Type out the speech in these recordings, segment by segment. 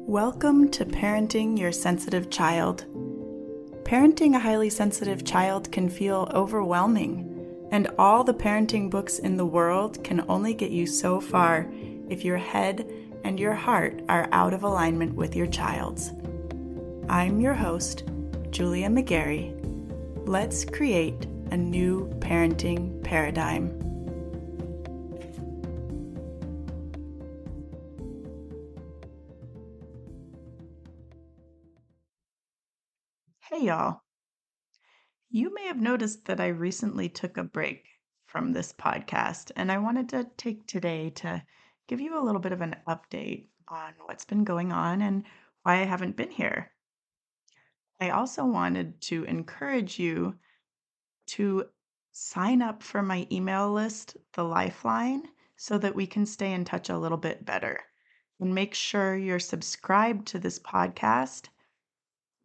Welcome to Parenting Your Sensitive Child. Parenting a highly sensitive child can feel overwhelming, and all the parenting books in the world can only get you so far if your head and your heart are out of alignment with your child's. I'm your host, Julia McGarry. Let's create a new parenting paradigm. Hey y'all. You may have noticed that I recently took a break from this podcast, and I wanted to take today to give you a little bit of an update on what's been going on and why I haven't been here. I also wanted to encourage you to sign up for my email list, The Lifeline, so that we can stay in touch a little bit better. And make sure you're subscribed to this podcast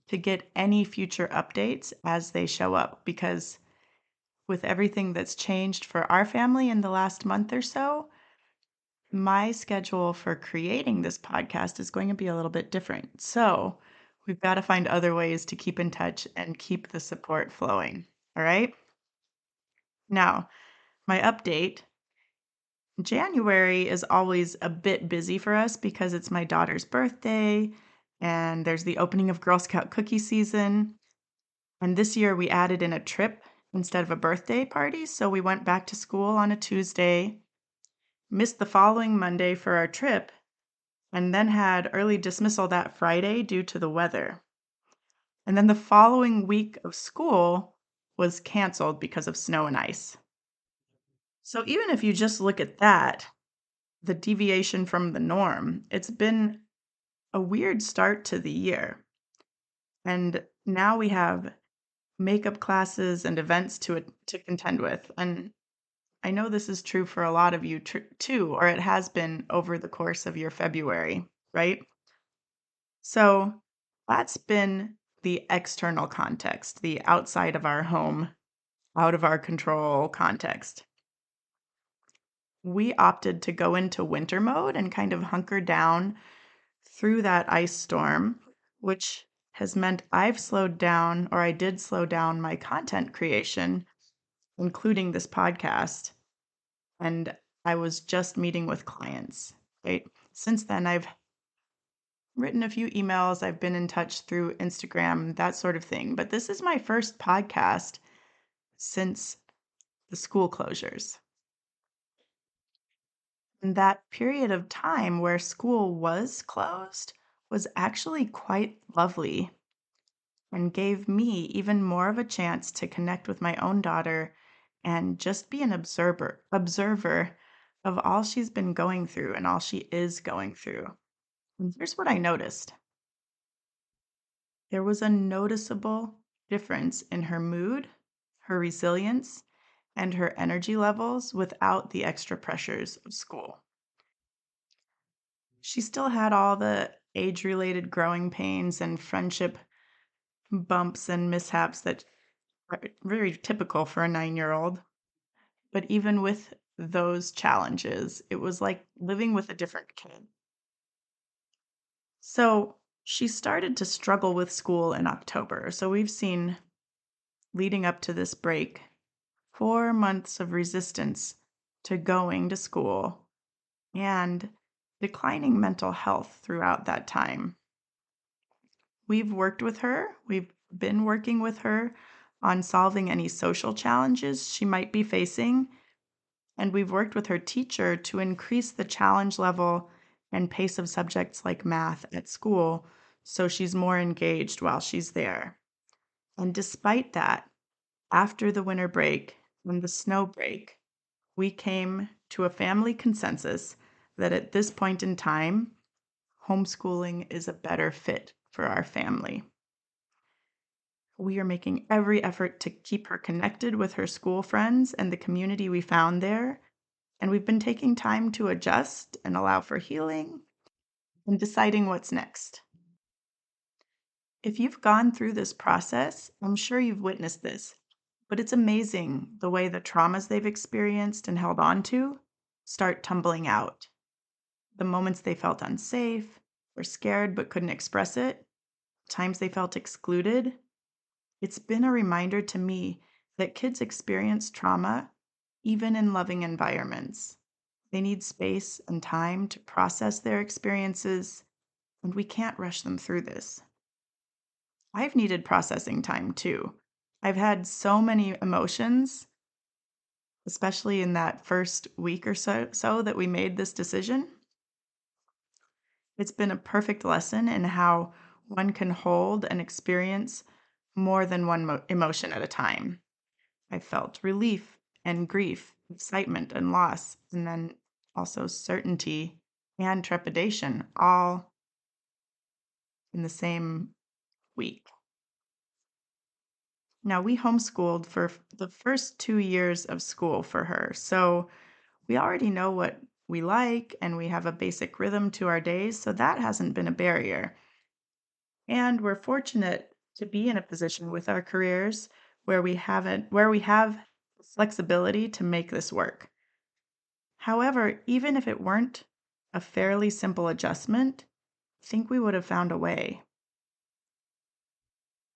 to get any future updates as they show up, because with everything that's changed for our family in the last month or so, my schedule for creating this podcast is going to be a little bit different. So we've got to find other ways to keep in touch and keep the support flowing. All right. Now, my update. January is always a bit busy for us because it's my daughter's birthday and there's the opening of Girl Scout cookie season. And this year we added in a trip instead of a birthday party. So we went back to school on a Tuesday, missed the following Monday for our trip, and then had early dismissal that Friday due to the weather. And then the following week of school was canceled because of snow and ice. So even if you just look at that, the deviation from the norm, it's been a weird start to the year. And now we have makeup classes and events to contend with. And I know this is true for a lot of you too, or it has been over the course of your February, right? So that's been the external context, the outside of our home, out of our control context. We opted to go into winter mode and kind of hunker down through that ice storm, which has meant I've slowed down, or I did slow down my content creation, including this podcast. And I was just meeting with clients, right? Since then, I've written a few emails, I've been in touch through Instagram, that sort of thing. But this is my first podcast since the school closures. And that period of time where school was closed was actually quite lovely and gave me even more of a chance to connect with my own daughter and just be an observer of all she's been going through and all she is going through. And here's what I noticed. There was a noticeable difference in her mood, her resilience, and her energy levels without the extra pressures of school. She still had all the age-related growing pains and friendship bumps and mishaps that are very typical for a 9-year-old. But even with those challenges, it was like living with a different kid. So she started to struggle with school in October. So we've seen, leading up to this break, 4 months of resistance to going to school and declining mental health throughout that time. We've been working with her on solving any social challenges she might be facing, and we've worked with her teacher to increase the challenge level and pace of subjects like math at school so she's more engaged while she's there. And despite that, after the winter break and the snow break, we came to a family consensus that at this point in time, homeschooling is a better fit for our family. We are making every effort to keep her connected with her school friends and the community we found there. And we've been taking time to adjust and allow for healing and deciding what's next. If you've gone through this process, I'm sure you've witnessed this, but it's amazing the way the traumas they've experienced and held on to start tumbling out. The moments they felt unsafe, were scared but couldn't express it, times they felt excluded. It's been a reminder to me that kids experience trauma even in loving environments. They need space and time to process their experiences, and we can't rush them through this. I've needed processing time too. I've had so many emotions, especially in that first week or so that we made this decision. It's been a perfect lesson in how one can hold and experience more than one emotion at a time. I felt relief and grief, excitement and loss, and then also certainty and trepidation all in the same week. Now, we homeschooled for the first 2 years of school for her. So we already know what we like and we have a basic rhythm to our days. So that hasn't been a barrier. And we're fortunate to be in a position with our careers where we have flexibility to make this work. However, even if it weren't a fairly simple adjustment, I think we would have found a way.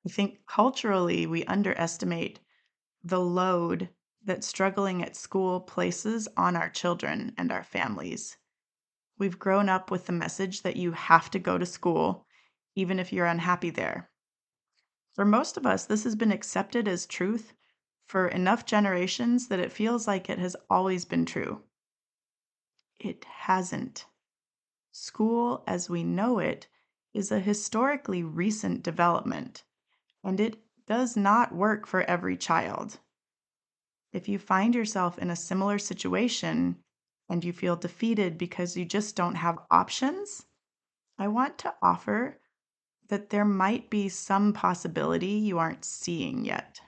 I think culturally we underestimate the load that struggling at school places on our children and our families. We've grown up with the message that you have to go to school, even if you're unhappy there. For most of us, this has been accepted as truth for enough generations that it feels like it has always been true. It hasn't. School as we know it is a historically recent development, and it does not work for every child. If you find yourself in a similar situation and you feel defeated because you just don't have options, I want to offer that there might be some possibility you aren't seeing yet.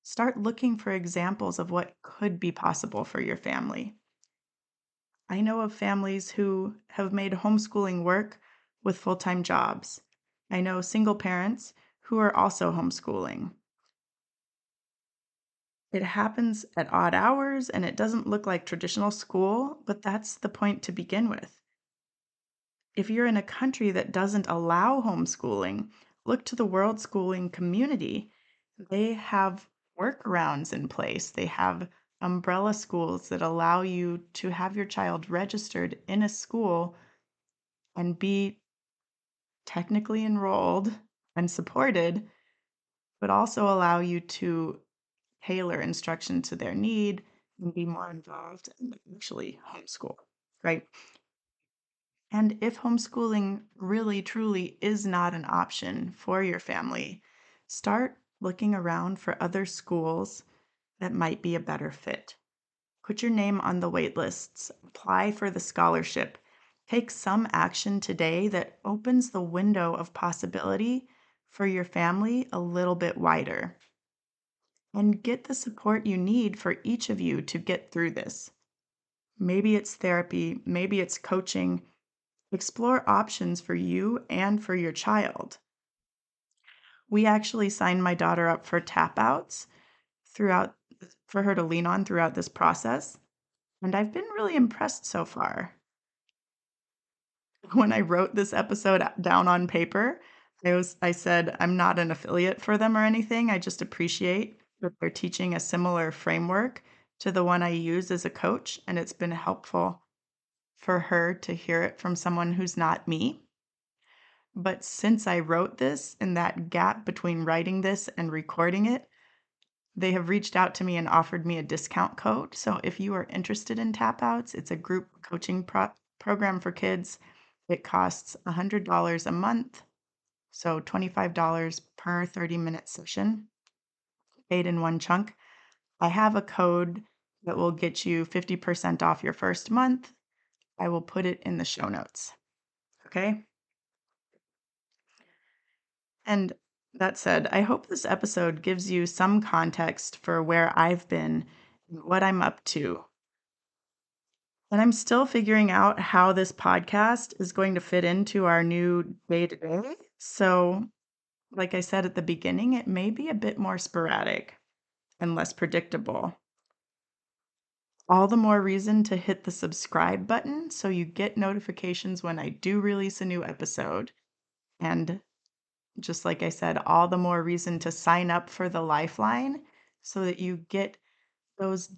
Start looking for examples of what could be possible for your family. I know of families who have made homeschooling work with full time jobs. I know single parents who are also homeschooling. It happens at odd hours and it doesn't look like traditional school, but that's the point to begin with. If you're in a country that doesn't allow homeschooling, look to the world schooling community. They have workarounds in place. They have umbrella schools that allow you to have your child registered in a school and be technically enrolled and supported, but also allow you to tailor instruction to their need and be more involved and actually homeschool, right? And if homeschooling really truly is not an option for your family, start looking around for other schools that might be a better fit. Put your name on the wait lists, apply for the scholarship, take some action today that opens the window of possibility for your family a little bit wider. And get the support you need for each of you to get through this. Maybe it's therapy, maybe it's coaching. Explore options for you and for your child. We actually signed my daughter up for tap outs throughout for her to lean on throughout this process, and I've been really impressed so far. When I wrote this episode down on paper, I said I'm not an affiliate for them or anything. I just appreciate that they're teaching a similar framework to the one I use as a coach, and it's been helpful for her to hear it from someone who's not me. But since I wrote this, in that gap between writing this and recording it, they have reached out to me and offered me a discount code. So if you are interested in tap outs, it's a group coaching program for kids. It costs $100 a month, so $25 per 30-minute session, paid in one chunk. I have a code that will get you 50% off your first month. I will put it in the show notes. Okay? And that said, I hope this episode gives you some context for where I've been and what I'm up to. And I'm still figuring out how this podcast is going to fit into our new day to day. So, like I said at the beginning, it may be a bit more sporadic and less predictable. all the more reason to hit the subscribe button so you get notifications when I do release a new episode. And just like I said, all the more reason to sign up for the Lifeline so that you get those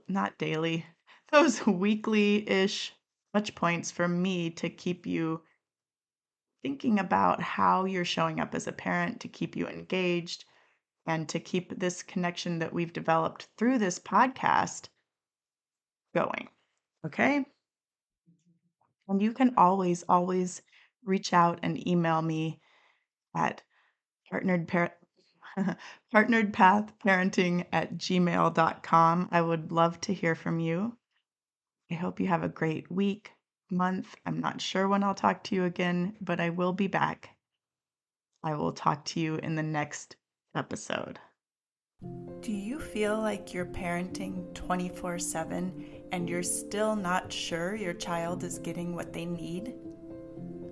not daily, those weekly-ish touch points from me to keep you thinking about how you're showing up as a parent, to keep you engaged, and to keep this connection that we've developed through this podcast going. Okay? And you can always reach out and email me at partnered par- partneredpathparenting@gmail.com. I would love to hear from you. I hope you have a great week, month. I'm not sure when I'll talk to you again, but I will be back. I will talk to you in the next episode. Do you feel like you're parenting 24/7 and you're still not sure your child is getting what they need?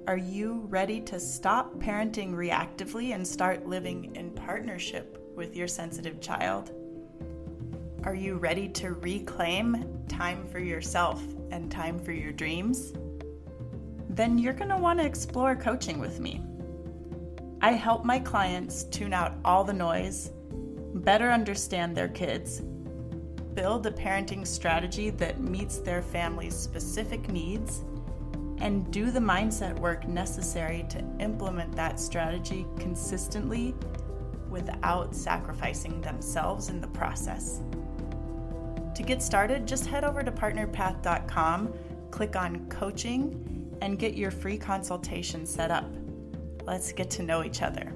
Are you ready to stop parenting reactively and start living in partnership with your sensitive child? Are you ready to reclaim time for yourself and time for your dreams? Then you're going to want to explore coaching with me. I help my clients tune out all the noise, better understand their kids, build a parenting strategy that meets their family's specific needs, and do the mindset work necessary to implement that strategy consistently without sacrificing themselves in the process. To get started, just head over to partneredpath.com, click on coaching, and get your free consultation set up. Let's get to know each other.